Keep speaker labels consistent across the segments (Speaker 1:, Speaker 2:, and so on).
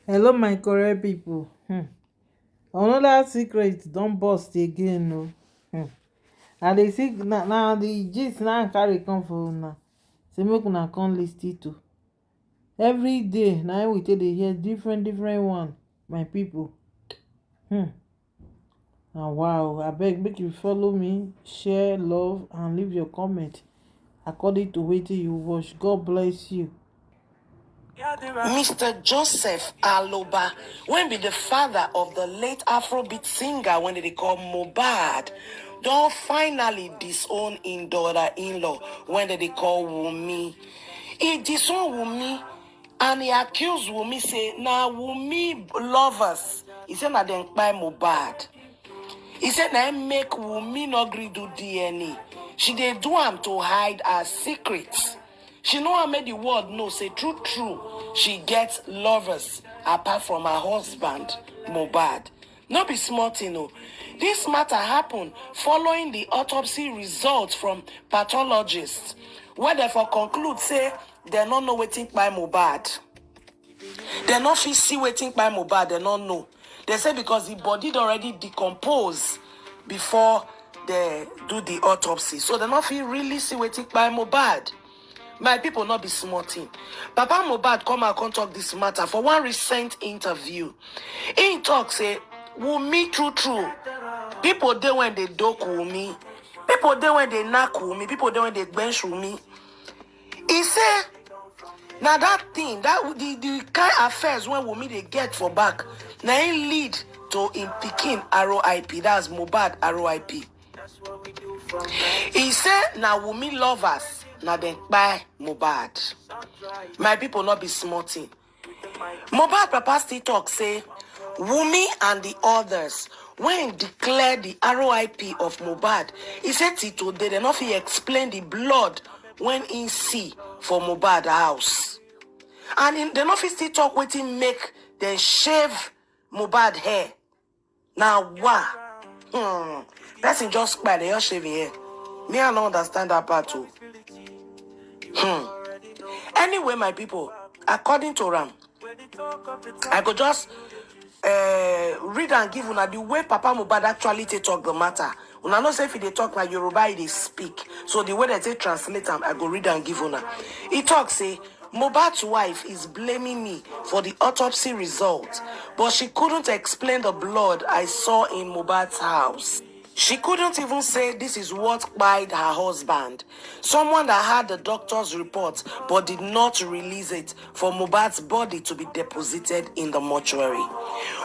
Speaker 1: Hello, my correct people. Another secret don't burst again. No, and they see now the gist now carry come for una. Say make una come lis ten to. Every day now we take dey hear different one. My people. And wow, I beg make you follow me, share, love, and leave your comment according to wetin you watch. God bless you.
Speaker 2: Mr. Joseph Aloba, when be the father of the late Afrobeat singer when they call Mohbad, don't finally disown in daughter-in-law when they call Wumi. He disown Wumi and he accused Wumi say, "Now Wumi lovers." He said, "Na dem kpai Mohbad." He said, "Na make Wumi no gree do DNA. She dey do am to hide her secrets. She know how made the world know, say true, she gets lovers apart from her husband, Mohbad." No be small thing, no. This matter happened following the autopsy results from pathologists, where they for conclude, say, they don't know wetin kpai Mohbad. They not fit see wetin kpai Mohbad, they don't know. They say because the body already decomposed before they do the autopsy. So they not fit really see wetin kpai Mohbad. My people not be smarting. Papa Mohbad come and come talk this matter for one recent interview. In talk say, Wumi true. People there when they doke Wumi. People there when they knock Wumi. People there when they bench Wumi. He say, now that thing, that the kind of affairs when Wumi they get for back, now it lead to in Pekin ROIP. That's Mohbad ROIP. He said, now Wumi lovers. Now then buy Mohbad. My people not be smarting. Mohbad papa still talk say Wumi and the others when declare the ROIP of Mohbad, he said till today they not fit explain the blood when in see for Mohbad house. And they not fit still talk wetin make them shave Mohbad hair. Now what? Person just by they just shaving hair. Me I don't understand that part too. Anyway, my people, according to Ram, I could just read and give una the way Papa Mohbad actually talk the matter. Una no say if they talk like Yoruba, they speak. So the way they translate them, I go read and give una. He talks say, Mohbad's wife is blaming me for the autopsy result, but she couldn't explain the blood I saw in Mohbad's house. She couldn't even say this is what killed her husband. Someone that had the doctor's report but did not release it for Mohbad's body to be deposited in the mortuary.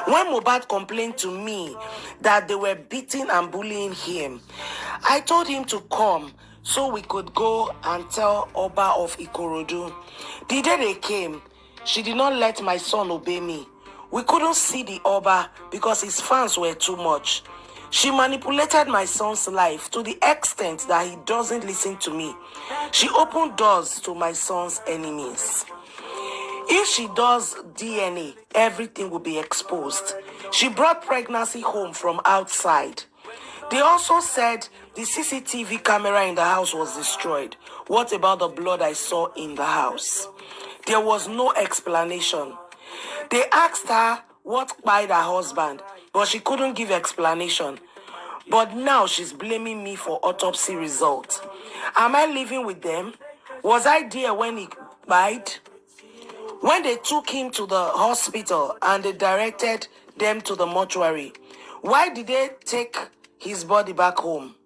Speaker 2: When Mohbad complained to me that they were beating and bullying him, I told him to come so we could go and tell Oba of Ikorodu. The day they came, she did not let my son obey me. We couldn't see the Oba because his fans were too much. She manipulated my son's life to the extent that he doesn't listen to me. She opened doors to my son's enemies. If she does DNA, everything will be exposed. She brought pregnancy home from outside. They also said the CCTV camera in the house was destroyed. What about the blood I saw in the house? There was no explanation. They asked her what killed her husband, but she couldn't give explanation. But now she's blaming me for autopsy results. Am I living with them? Was I there when he died? When they took him to the hospital and they directed them to the mortuary, why did they take his body back home?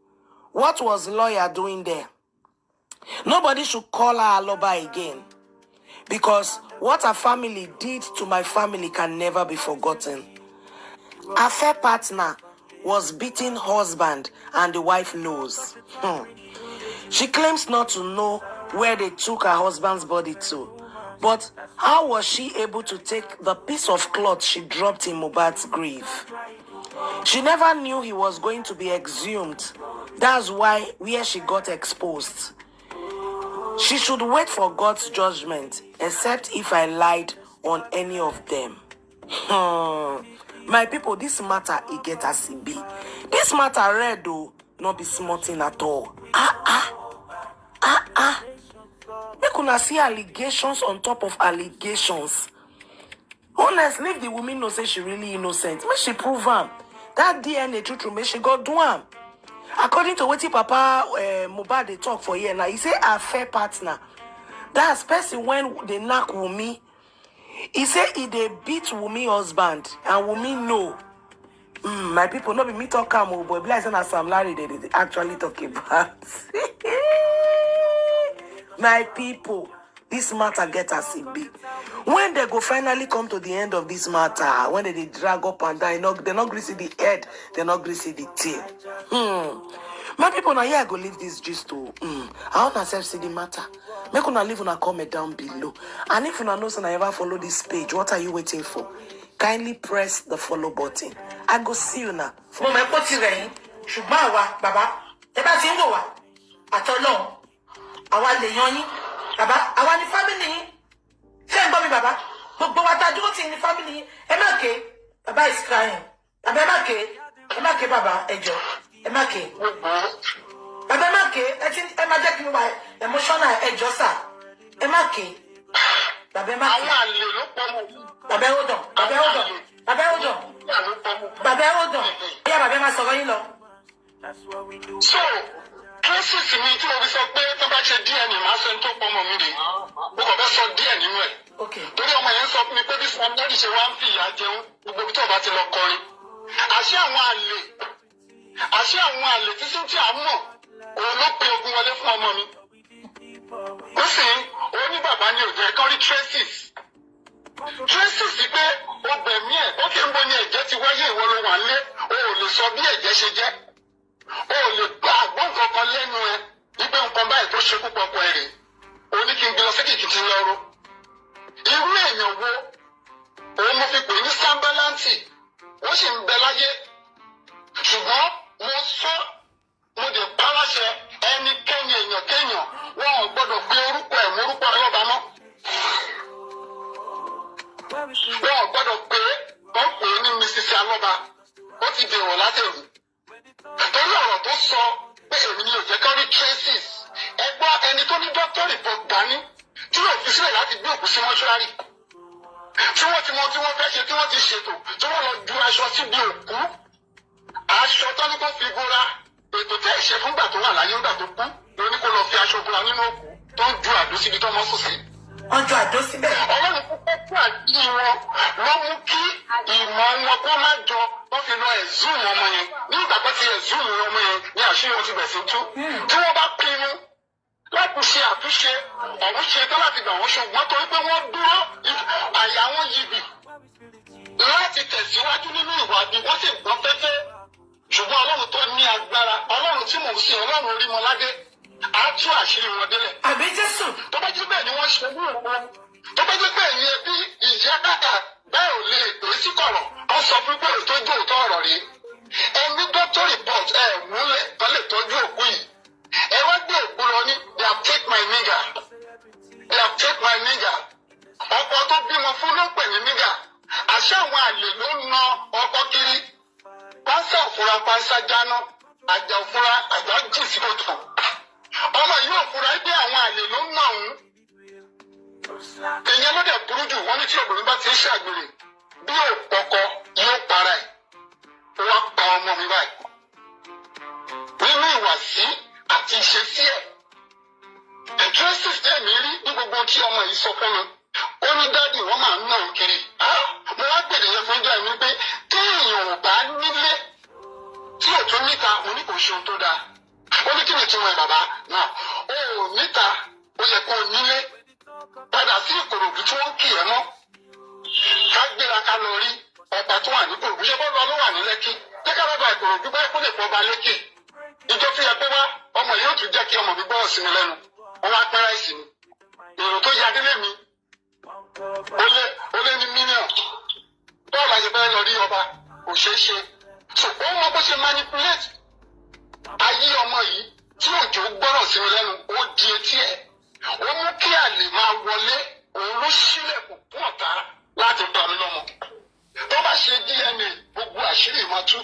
Speaker 2: What was lawyer doing there? Nobody should call her Aloba again, because what her family did to my family can never be forgotten. Her affair partner was beating husband and the wife knows. She claims not to know where they took her husband's body to. But how was she able to take the piece of cloth she dropped in Mohbad's grave? She never knew he was going to be exhumed. That's why where she got exposed. She should wait for God's judgment, except if I lied on any of them. My people, this matter, it get as it be. This matter red though, not be smarting at all. Make una see allegations on top of allegations. honestly, if the woman know say she really innocent, make she prove am. That DNA true, make she go do am. According to what Papa Mohbad dey talk for here now, he say a fair partner. That's person when they knock Wumi. He say he dey beat Wumi husband, and Wumi know. My people, no be me talk am, boy. Be like say na Sam Larry they actually talk about. My people, this matter get as it be. When they go finally come to the end of this matter, when they drag up and down, they not gree see the head, they not gree see the tail. My people, now here I go leave this gist to. I want myself see the matter. Make una leave una comment down below. And if una know so I ever follow this page, what are you waiting for? Kindly press the follow button. I go see you now.
Speaker 3: Mo me ko ti reyin, ṣùgbọ́n àwa bàbá, tẹ́ bá ti ń wò wá. Àtọlọ́hun. Àwa lè yan yín. Bàbá, àwa ni family yín. Ṣé ń gbọ́ mi bàbá? Gbogbo wa tá dúró ti ní family yín. Ẹ má ké. Bàbá is crying. Bàbá ẹ má ké. Ẹ má ké bàbá, ẹ jọ̀ọ́. Ẹ má ké. Bàbá ẹ má ké. Ẹ má jẹ́ kí n wá emotional, ẹ jọ̀ọ́ sà. Ẹ má ké. Bàbá ẹ má ké.
Speaker 4: Àwọn àlè ló pọ̀ mọ́.
Speaker 3: Bàbá hold on. Bàbá hold on. Bàbá hold on. Bàbá hold on. Bóyá bàbá máa sọ̀rọ̀ yín lọ.
Speaker 4: So, cases mi tí mo fi sọ pé tó bá ṣe DNA máa sọ tó pọ̀ mọ́ mi rè. Mo kàn fẹ́ sọ díẹ̀ nínú ẹ̀. Torí ọmọ yẹn sọ fún mi pé bí Sàmúlẹ́dì ṣe wá ń fi ìyà jẹun gbogbo bí tó bá ti lọ kọrin. Àṣé àwọn àlè tí Cynthia mọ̀ òun ló pe ogun wọlé fún ọmọ mi. Ó sì ń ní bàbá ní òjò ẹ̀kọ́ rí traces. Traces pé ó gbẹ̀mí ẹ̀ ó kí n bọ́ ní ẹ̀jẹ̀ ti wáyé ìwọ ló wà lé o ò lè sọ bí ẹ̀jẹ̀ ṣe jẹ́. O ò lè gbọ́ àgbọ̀n kankan lẹ́nu ẹ wípé nǹkan báyìí tó ṣekú pọ̀pọ̀ ẹ̀ rè. O ní kí n gbé lọ sí Kìkìtì lọ́rọ́. Irú èèyàn wo òun mo fi pè ní Sámbáláǹtì ó sì ń bẹ láyé. Ṣùgbọ́n mo sọ mo dé pàláṣẹ ẹnikẹ́ni èèyàn kéèyàn wọn ò gbọ́dọ̀ gbé orúkọ ẹ̀ mórúkọ ọlọ́ba mọ́. Wọn ò gbọ́dọ̀ pé wọ́n pè é ní Mrs. Alọ́ba ó ti dèrò látẹ̀rù. Torí ọ̀rọ̀ tó sọ pé èmi ni ò jẹ́ kọ́ rí traces ẹgbọ́n ẹni tó ní doctor report dání tí yóò fi sílẹ̀ láti gbé òkú sí mọ́ṣúárì. Tí wọ́n ti mọ tí wọ́n fẹ́ ṣe tí wọ́n ti ṣètò tí wọ́n lọ ju aṣọ síbi òkú. Aṣọ tó ní kó fi bóra ètò tẹ́ ìṣe fúngbà tó wà láyé ńgbà tó kú ló ní kó lọ fi aṣọ bóra nínú òkú tó ń ju àdó síbi tó mọ́ sùn sí.
Speaker 3: Ọjọ́ àdó síbẹ̀.
Speaker 4: Ọlọ́run púpọ̀ fún àdí wọn ló mú kí ìmọ̀ wọn kó má jọ wọ́n fi lọ ẹ̀zúùn ọmọ yẹn ní ìgbà pẹ́ ti ẹ̀zúùn ọmọ yẹn ní àṣírí wọn ti bẹ̀ sí tú. Tí wọ́n bá pinnu láti ṣe àtúnṣe ọ̀hún ṣe tán láti gbà wọ́n ṣùgbọ́n torí pé wọ́n dúró àyà wọn yìbì láti tẹ̀síwájú nínú ìwádìí wọ́n sì gbọ́n fẹ́fẹ́. Ṣùgbọ́n Ọlọ́run tó ní agbára Ọlọ́run tí mò ń sìn Ọlọ́run Orímọládé á tú àṣírí wọn délẹ̀.
Speaker 3: Àbí Jésù.
Speaker 4: Tó bá jẹ́ bẹ́ẹ̀ ni wọ́n ṣe wúrò wọn. Tó bá jẹ́ bẹ́ẹ̀ ni ẹbí ìyá kàkà bẹ́ẹ̀ ò lè pè é sí kọ̀rọ̀ wọ́n sọ fún pé ìtọ́jú òótọ́ ọ̀rọ̀ rí. Ẹni doctor report múlẹ̀ tó lè tọ́jú òkú yìí. Ẹ wá gbé òkú lọ ní they have take my nigger. They have take my nigger. Ọkọ tó bímọ fún ló pè ní nigger. Àṣà àwọn àlè ló na ọkọ kiri. Pánsá òfurá pánsá jáná. Àjà òfurá àjà jì sí kòtò. Ọmọ yìí òfurá bí àwọn àlè ló ń nà òun. Èèyàn ló dẹ̀ burú jù wọ́n ní tí obìnrin bá ti ń ṣàgbèrè bí òpọkọ yóò para ẹ̀. Ó wá pa ọmọ mi báyìí. Nínú ìwàsí àti ìṣesí ẹ̀. Traces tẹ̀mí rí ní gbogbo tí ọmọ yìí sọ fún mi. Ó ní dádì wọ́n máa ń nà òun kiri. Mo wá gbèdè yẹn fún ìjọ ẹ̀mí pé téèyàn ò bá nílé tí ò tún níta mo ní kò ṣe ohun tó dáa. Ó ní kí ni tiwọn ẹ̀ bàbá náà. O ò níta ó yẹ kó o nílé. Padà sí Ìkòròdú tí wọ́n ń kì ẹ́ mọ́. Ká gbéra ká lọ rí ọba tó wà ní Ìkòròdú. Ṣé bọ́ọ̀lù ló wà ní Lẹ́kì? Jẹ́ ká lọ́ba Ìkòròdú báyìí kó lè pọ̀ ba Lẹ́kì. Ìjọ fi yẹ pé wá ọmọ yóò tún jẹ́ kí ọmọ mi gbọ́rọ̀ sí mi lẹ́nu. Wọ́n wá pẹ́ ráìsì mi. Èrò tó ya délé mi. Ó lé ní mílíọ̀nù. Bọ́ọ̀lù àti fẹ́ lọ rí ọba kò ṣeé ṣe. Ṣùgbọ́n wọ́n bó ṣe manipulate ayé ọmọ yìí tí òjò gbọ́rọ̀ sí mi lẹ́nu ó di etí ẹ̀. Ó mú kí àlè máa wọlé òun ló ṣílẹ̀kùn fún ọ̀tá láti pa mí lọ́mọ. Tó bá ṣe DNA gbogbo àṣírí ìmọ̀ tú.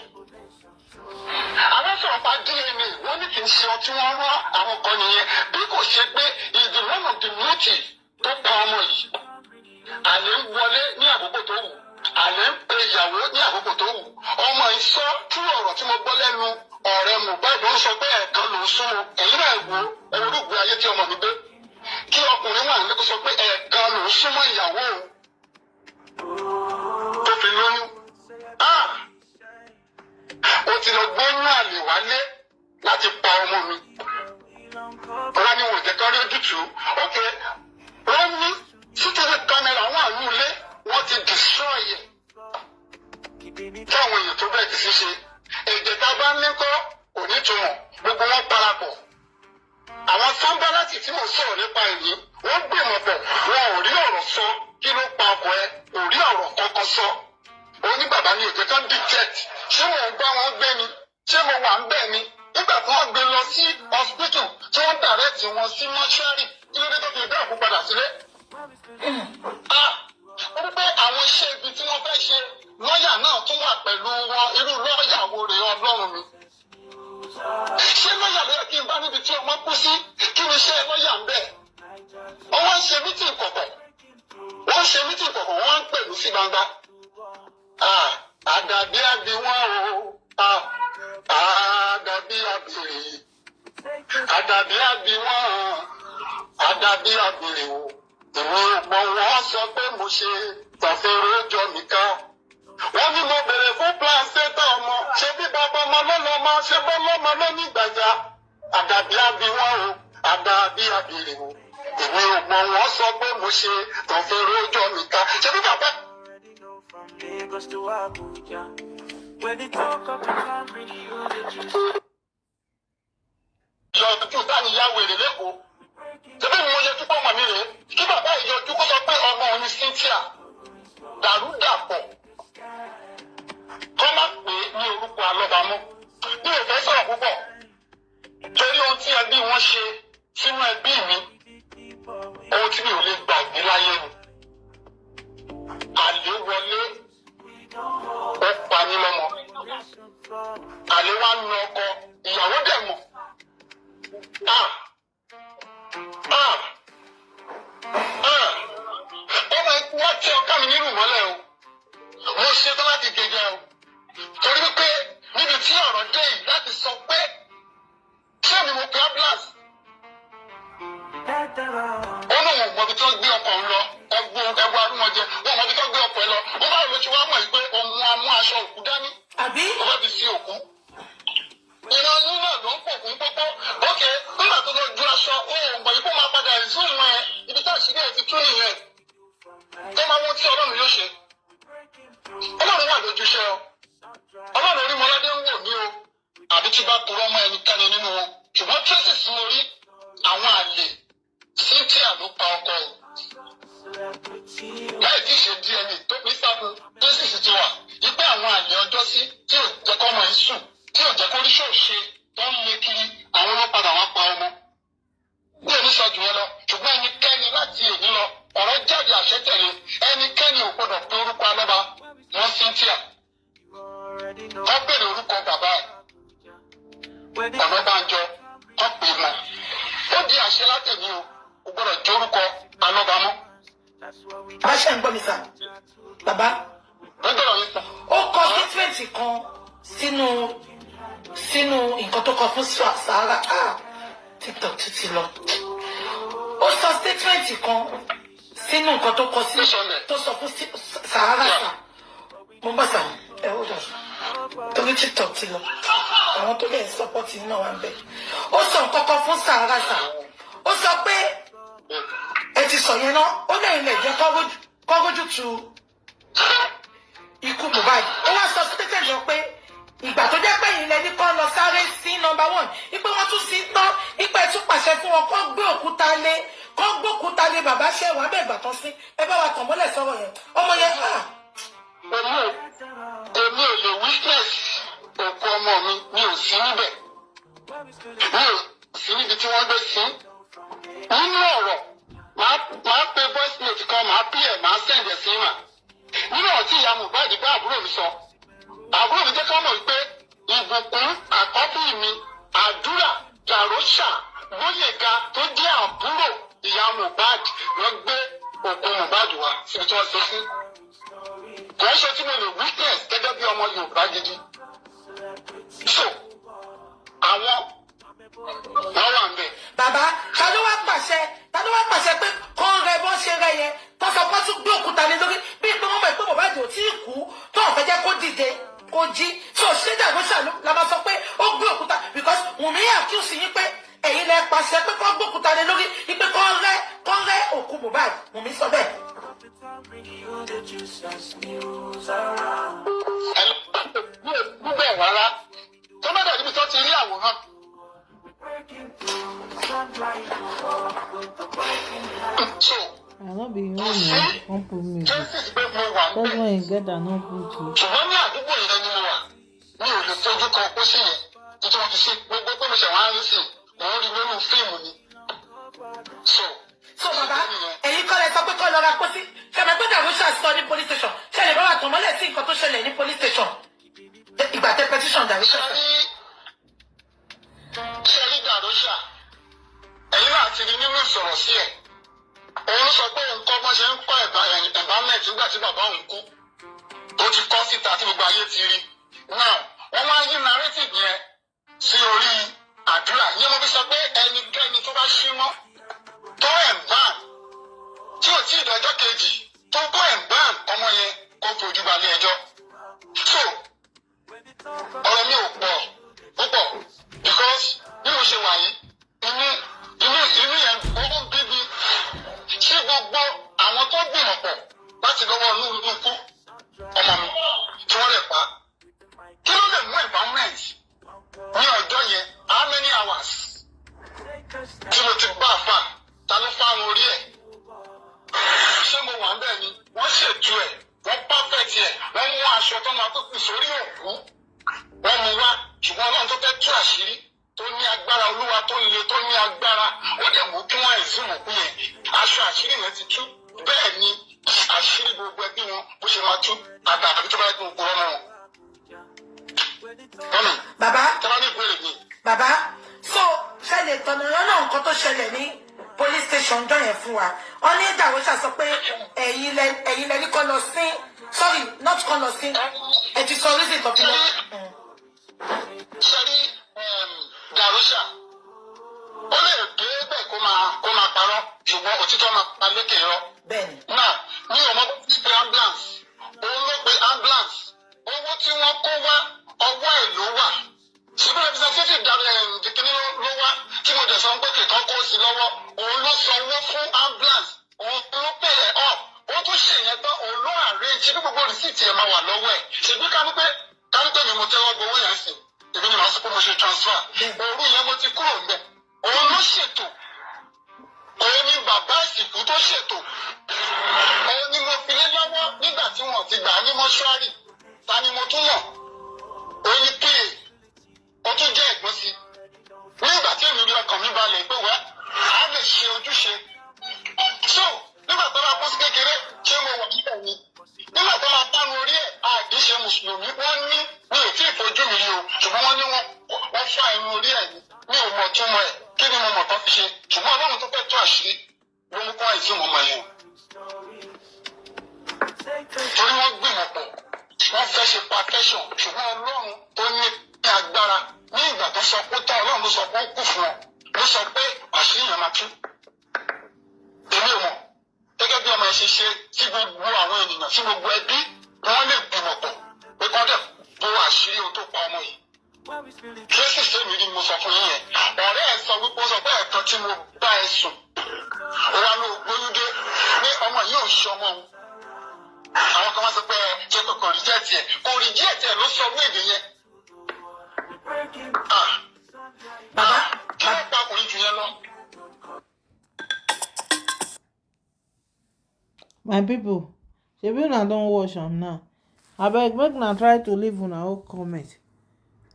Speaker 4: Àwọn sọ̀rọ̀ pa DNA wọ́n ní kì í ṣe ọtí wọ́n rán àwọn kan nìyẹn bí kò ṣe pé is the one of the motive tó pa ọmọ yìí. Àlè ń wọlé ní àkókò tó wù. tí ọmọ mi gbé kí ọkùnrin wà nílé kó sọ pé ẹ̀ẹ̀kan lòún súnmọ́ ìyàwó òun tó fi lóyún. Ó ti lọ gbóyún àlè wálé láti pa ọmọ mi. Wọ́n ní wọ́n jẹ́ ká rí ojútùú. Ok, wọ́n ní CCTV camera wà nílé, wọ́n ti destroy ẹ̀. Táwọn èèyàn tó bẹ̀rẹ̀ ti ṣe ṣe. Èdè tá a bá ní kọ́ kò ní túmọ̀, gbogbo wọn parapọ̀. Àwọn sábàlátì tí mo sọ̀rọ̀ nípa èyí, wọ́n gbìmọ̀ pọ̀, wọn ò rí ọ̀rọ̀ sọ, kí ló pa ọkọ ẹ, ò rí ọ̀rọ̀ kankan sọ. Ó ní bàbá mi ò jẹ́ ká detect, ṣé mo ń bá wọn gbé ni, ṣé mo wà ń bẹ̀ ni? Nígbà tí wọ́n gbé lọ sí hospital tí wọ́n direct wọn sí mọ́ṣúárì, kí ló dé tó fi dáàbò padà sílé? Ó ní pé àwọn iṣẹ́ ibi tí wọ́n fẹ́ ṣe, lọ́ọ̀yà náà tún wà pẹ̀lú wọn, irú lọ́ọ̀yà wo rèé Ọlọ́run mi? Ṣé lọ́ọ̀yà ló yẹ kí n bá níbi tí ọmọ kú sí? Kí ni iṣẹ́ lọ́ọ̀yà ń bẹ̀? Wọ́n ń ṣe mítìn kọ̀kọ̀, wọ́n ń ṣe mítìn kọ̀kọ̀, wọ́n ń pè mí sí gbangba. Àdàbí àbí wọn o, àdàbí àbí, àdàbí àbí wọn, àdàbí àbí o. Èmi ò mọ̀ wọ́n sọ pé mo ṣe tàfẹ́rẹ́ jọ mi ká. Wọ́n ní mo bèrè fún placenta ọmọ, ṣé bí bàbá ọmọ lọ́lọ́mọ, ṣé bọ́ lọ́mọ lóní ìgbàjà. Àdàbí àbí wọn o, àdàbí àbí o. Èmi ò mọ̀ wọ́n sọ pé mo ṣe tàfẹ́rẹ́ jọ mi ká. Ṣé bí bàbá.
Speaker 5: Lagos to Abuja, where the talk of the country,
Speaker 4: Yọjú táni ya wèrè lẹ́kọ̀ọ́. Ṣébí mo yẹjú pọ̀ mọ̀ mi rèé? Kí bàbá ìyọjú kó sọ pé ọmọ òun ni Cynthia dàrúdàpọ̀. Kọ́ má pè é ní orúkọ alọ́bàmú. Bí o fẹ́ sọ̀rọ̀ púpọ̀, torí ohun tí ẹbí wọn ṣe sínú ẹbí mi, ohun tí mi ò lè gbàgbé láyé mi. Àlè wọlé, ó pa mí lọ́mọ. Àlè wá nu ọkọ, ìyàwó dẹ̀ mọ̀. Ọmọ wọ́n tẹ ọkà mi nínú ìmọ́lẹ̀ o. Mo ṣetán láti gègé o. Torí wípé níbi tí ọ̀rọ̀ dé yìí láti sọ pé ṣé mi mo pe ambulance. Ó lóun ò mọ ibi tí wọ́n gbé ọkọ̀ ń lọ, ẹgbẹ́ arúmọjẹ, wọ́n mọ ibi tí wọ́n gbé ọkọ̀ ẹ lọ. Wọ́n báwo ló ṣe wá mọ̀ yìí pé òun amú aṣọ òkú dání.
Speaker 3: Àbí?
Speaker 4: Ó fẹ́ fi sí òkú. Ìran yín náà ló ń pò fún pópó. Ókè, nígbà tó lọ ju aṣọ, ó mọ̀ yìí kó máa padà ìzúùmù ẹ̀ ibi tá àṣírí ẹ̀ ti tú nìyẹn. Tó máa wọ́n tí Ọlọ́run yóò ṣe. Ọlọ́run wà lójúṣe o. Ọlọ́run orí mọ́ládé ń wò ní o. Àbí tí bá purọ́ mọ́ ẹnikẹ́ni nínú wọn. Ṣùgbọ́n tracy sí mo rí àwọn àlè Cynthia ló pa ọkọ o. Láì tí ì ṣe DNA tó pín sáfún tracy sì ti wà. Ipé àwọn àlè ọjọ́ sí tí ò jẹ́ kọ́ ọmọ yìí sùn, tí ò jẹ́ kó rí ṣòṣe tó ń lé kiri, àwọn ló padà wá pa ọmọ. Bí èmi sọ jù yẹn lọ, ṣùgbọ́n ẹnikẹ́ni láti èmi lọ, ọ̀rọ̀ jáde àṣẹ tẹ̀lé, ẹnikẹ́ni ò gbọdọ̀ pé orúkọ alọ́ba wọn Cynthia. Wọ́n bèrè orúkọ bàbá ẹ̀. Ọ̀nàbànjọ, wọ́n pè mọ́. Ó di àṣẹ látẹ̀mí o, kò gbọdọ̀ jẹ́ orúkọ alọ́ba mọ́.
Speaker 3: Bá ṣe ń gbọ́ mi sà, bàbá.
Speaker 4: Lọ́dọ̀ yìí sà.
Speaker 3: Ó kọ statement kan sínú nǹkan tó kọ fún Sahara. TikTok ti lọ. Ó sọ statement kan sínú nǹkan tó kọ sí tó sọ fún Sahara sà. Mo bá sà ó dà torí TikTok ti lọ. Àwọn tó lè support náà wà ń bẹ̀. Ó sọ nǹkan kan fún Sahara sà. Ó sọ pé ẹ ti sọ yẹn náà, ó lẹ́yìn lè jẹ́ kọ́gójú tu ikú Mohbad. Ó wá sọ statement lọ pé ìgbà tó jẹ́ pé ìlẹ̀ ní kọ́ lọ sáré sí number 1, ipé wọ́n tún sí tán, ipé tún pàṣẹ fún wọn kọ́ gbé òkúta lé bàbá ṣẹ́wọ̀n abẹ́ ìgbà tán sí. Ẹ bá wa tàn mọ́lẹ̀ sọ̀rọ̀ yẹn. Ọmọ yẹn
Speaker 4: Èmi ò lè witness òkú ọmọ mi ò sí níbẹ̀. Mi ò sí níbi tí wọ́n gbé sí. Nínú ọ̀rọ̀, màá pe voice note kan, màá pè ẹ̀, màá send ẹ̀ sí mà. Nínú ọ̀tí ìyá Mohbad bá àbúrò mi sọ. Àbúrò mi jẹ́ ká mọ̀ pé ìbùkún àkọ́bí mi, àdúrà, dàróṣà, Gbóyèga tó jẹ́ àbúrò ìyá Mohbad wọ́n gbé òkú Mohbad wá síbi tí wọ́n ṣe sí. Kò ń ṣe tí mo lè witness gẹ́gẹ́ bí ọmọ Yorùbá gidi. So, àwọn wọ́n wà ń bẹ̀.
Speaker 3: bàbá ta ló wá wá pàṣẹ pé kó rẹ bó ṣe rẹ yẹn tó sọ pé tún gbé òkúta lé lórí bíi pé wọ́n mọ̀ pé Mohbad ò tí ì kú tó ọ̀fẹ́ jẹ́ kó dìde kó jí so ṣé Dàrúṣà la máa sọ pé ó gbé òkúta because Wùmí accuse yín pé ẹ̀yin lẹ pàṣẹ pé kó gbé òkúta lé lórí ipe kó rẹ òkú Mohbad Wùmí sọ bẹ́ẹ̀.
Speaker 4: gbogbo ẹ̀ rárá tó bá dàbí tó ti rí àwòrán. So,
Speaker 1: I not be only one put me. That's why you get that no put you.
Speaker 4: ṣùgbọ́n ní àdúgbò yẹn ni mo wà mi ò lè fojú kan kó sí yẹn títí wọ́n ti ṣe gbogbo pé mo ṣe wá rí sí mò ń rí nínú fíìmù ni.
Speaker 3: So bàbá ẹ̀yin kọ́ lẹ sọ pé kọ́ lọ ra pósí ṣẹlẹ̀ pé Dàrúṣà sọ ní police station ṣẹlẹ̀ bá wà tàn mọ́lẹ̀ sí nǹkan tó ṣẹlẹ̀ ní police station ìgbà tẹ petition Dàrúṣà.
Speaker 4: ṣe rí Dàrúṣà ẹ̀yin náà ti rí nínú ìsọ̀rọ̀ sí ẹ̀ òun sọ pé nǹkan bọ́n ṣe ń kọ́ environment nígbà tí bàbá òun kú tó ti kọ́ síta tí gbogbo ayé ti rí náà wọ́n máa yí narrative yẹn sí orí àdúrà yẹn mo fi sọ pé ẹnikẹ́ni tó bá ṣí mọ́ tó ẹ̀ǹbán tí ò tí ì dọjọ́ kejì tó bọ́ ẹ̀ǹbán ọmọ yẹn kó fojú balẹ̀ ẹjọ́ so ọ̀rọ̀ mi ò pọ̀ púpọ̀ because bí mo ṣe wà yìí inú yẹn ó ń bíbí sí gbogbo àwọn tó gbìmọ̀ pọ̀ láti lọ́wọ́ inú ikú ọmọ mi tí wọ́n lè pa kí ló lè mú environment ní ọjọ́ yẹn how many hours tí mo ti bá a fà ta ló fáwọn orí ẹ̀ ṣé mo wà ń bẹ̀ ni wọ́n ṣètò ẹ̀ wọ́n perfect ẹ̀ wọ́n mú aṣọ tó máa tó kù sórí òkú wọ́n mú wá ṣùgbọ́n Ọlọ́run tó fẹ́ tú àṣírí tó ní agbára Olúwa tó le tó ní agbára ó dẹ̀ mú kí wọ́n ẹ̀sùn òkú yẹn aṣọ àṣírí yẹn ti tú bẹ́ẹ̀ ni àṣírí gbogbo ẹbí wọn bó ṣe máa tú àbí tó bá yẹ kó o kúrọ́ mọ́ wọn.
Speaker 3: Bàbá
Speaker 4: tẹ́lá ní ìbéèrè mi.
Speaker 3: bàbá so ṣẹlẹ̀ tọ̀nà lọ́nà nǹkan tó ṣẹlẹ̀ ní police station jọ yẹn fún wa wọ́n ní Dàrúṣà sọ pé ẹ̀yin lẹ ní kọ́ lọ sí sorry not kọ́ lọ sí ẹ ti sọ reason tó fi lọ.
Speaker 4: ṣe rí Dàrúṣà ó lè dé bẹ́ẹ̀ kó máa parọ́ ṣùgbọ́n òtítọ́ máa pa lékè rọ.
Speaker 3: bẹ́ẹ̀ni.
Speaker 4: náà ní ọmọ pé ambulance òun ló pe ambulance owó tí wọ́n kó wá ọwọ́ ẹ̀ ló wà civil representative dìkínní ló wá tí mo dẹ̀ sọ pé kìkan kó sí lọ́wọ́ òun ló sanwó fún ambulance òun ló pè ẹ̀ ọ́ ó tún ṣe ìyẹn tán òun ló arrange ṣé bí gbogbo rìsíìtì ẹ̀ máa wà lọ́wọ́ ẹ̀ ṣèbí kánípẹ́ mi mo tẹ́wọ́ gbowó yẹn sí èmi ni màá sọ pé mo ṣe transfer òru yẹn mo ti kúrò ń bẹ̀ òun ló ṣètò òun ni bàbá ìsìnkú tó ṣètò òun ni mo fi lé lọ́wọ́ nígbà tí wọ́n ti gbà á ní mọ́ṣúárì ta ni mo tún mọ̀ òun ni pa ó tún jẹ́ ẹ̀gbọ́n sí nígbà tí èmi rí ọkàn mi balẹ̀ pé wẹ́ á lè ṣe ojúṣe so nígbà tó bá kó sí kékeré ṣé mo wà níbẹ̀ ni nígbà tó máa tánu orí ẹ̀ àdìsẹ́ mùsùlùmí wọ́n ní mi ò tí ì fojú mi rí o ṣùgbọ́n wọ́n ní wọ́n fá irun orí ẹ̀ mi ò mọ̀ túmọ̀ ẹ̀ kí ni mo mọ̀ tó fi ṣe ṣùgbọ́n Ọlọ́run tó fẹ́ tó àṣírí ló mú kó àìsí mọ̀mọ́ yẹn torí wọ́n gbìmọ̀ pọ̀ wọ́n fẹ́ ṣe perfection ṣùgbọ́n Ọlọ́run tó ní agbára ní ìgbà tó sọ pé tán Ọlọ́run ló sọ pé ó kù fún ọ ló sọ pé àṣírí yẹn máa tú èmi ò mọ̀ gẹ́gẹ́ bí ọmọ ẹ ṣe ṣe tí gbogbo àwọn ènìyàn tí gbogbo ẹbí wọ́n lè gbìmọ̀ pọ̀ pé kọ́ dẹ̀ bó àṣírí ohun tó pa ọmọ yìí jésù sẹ́mi ni mo sọ fún yín yẹn ọ̀rẹ́ ẹ̀ sọ wípé ó sọ pé ẹ̀kan tí mo bá ẹ sùn ó wá ní ògbóyúndé pé ọmọ yìí ò ń ṣọmọ òun àwọn kan wá sọ pé ṣé kò rí jẹ́ tiẹ̀ kò rí jẹ́ tiẹ̀ ló sọ owó èdè yẹn
Speaker 3: bàbá
Speaker 4: kí wọ́n pa ọkùnrin jù yẹn lọ.
Speaker 1: My people, shebi una don watch am now. Abeg make una try to leave una own comment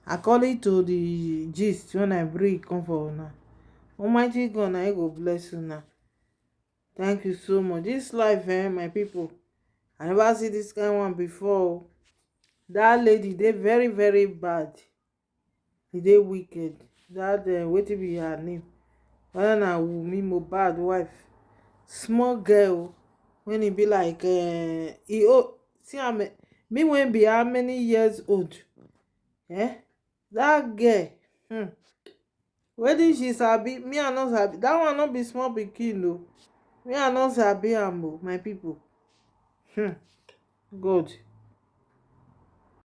Speaker 1: according to the gist when I bring come for una. Almighty God na go bless una. Thank you so much. This life my people, I never see this kind one before. That lady dey very very bad. E dey wicked. That wetin be her name? Whether na Wunmi Mohbad wife, small girl. When e be like see am me when be how many years old that girl wetin she sabi me I no sabi dat one no be small pikin o. Me I no sabi am o my pipo. God.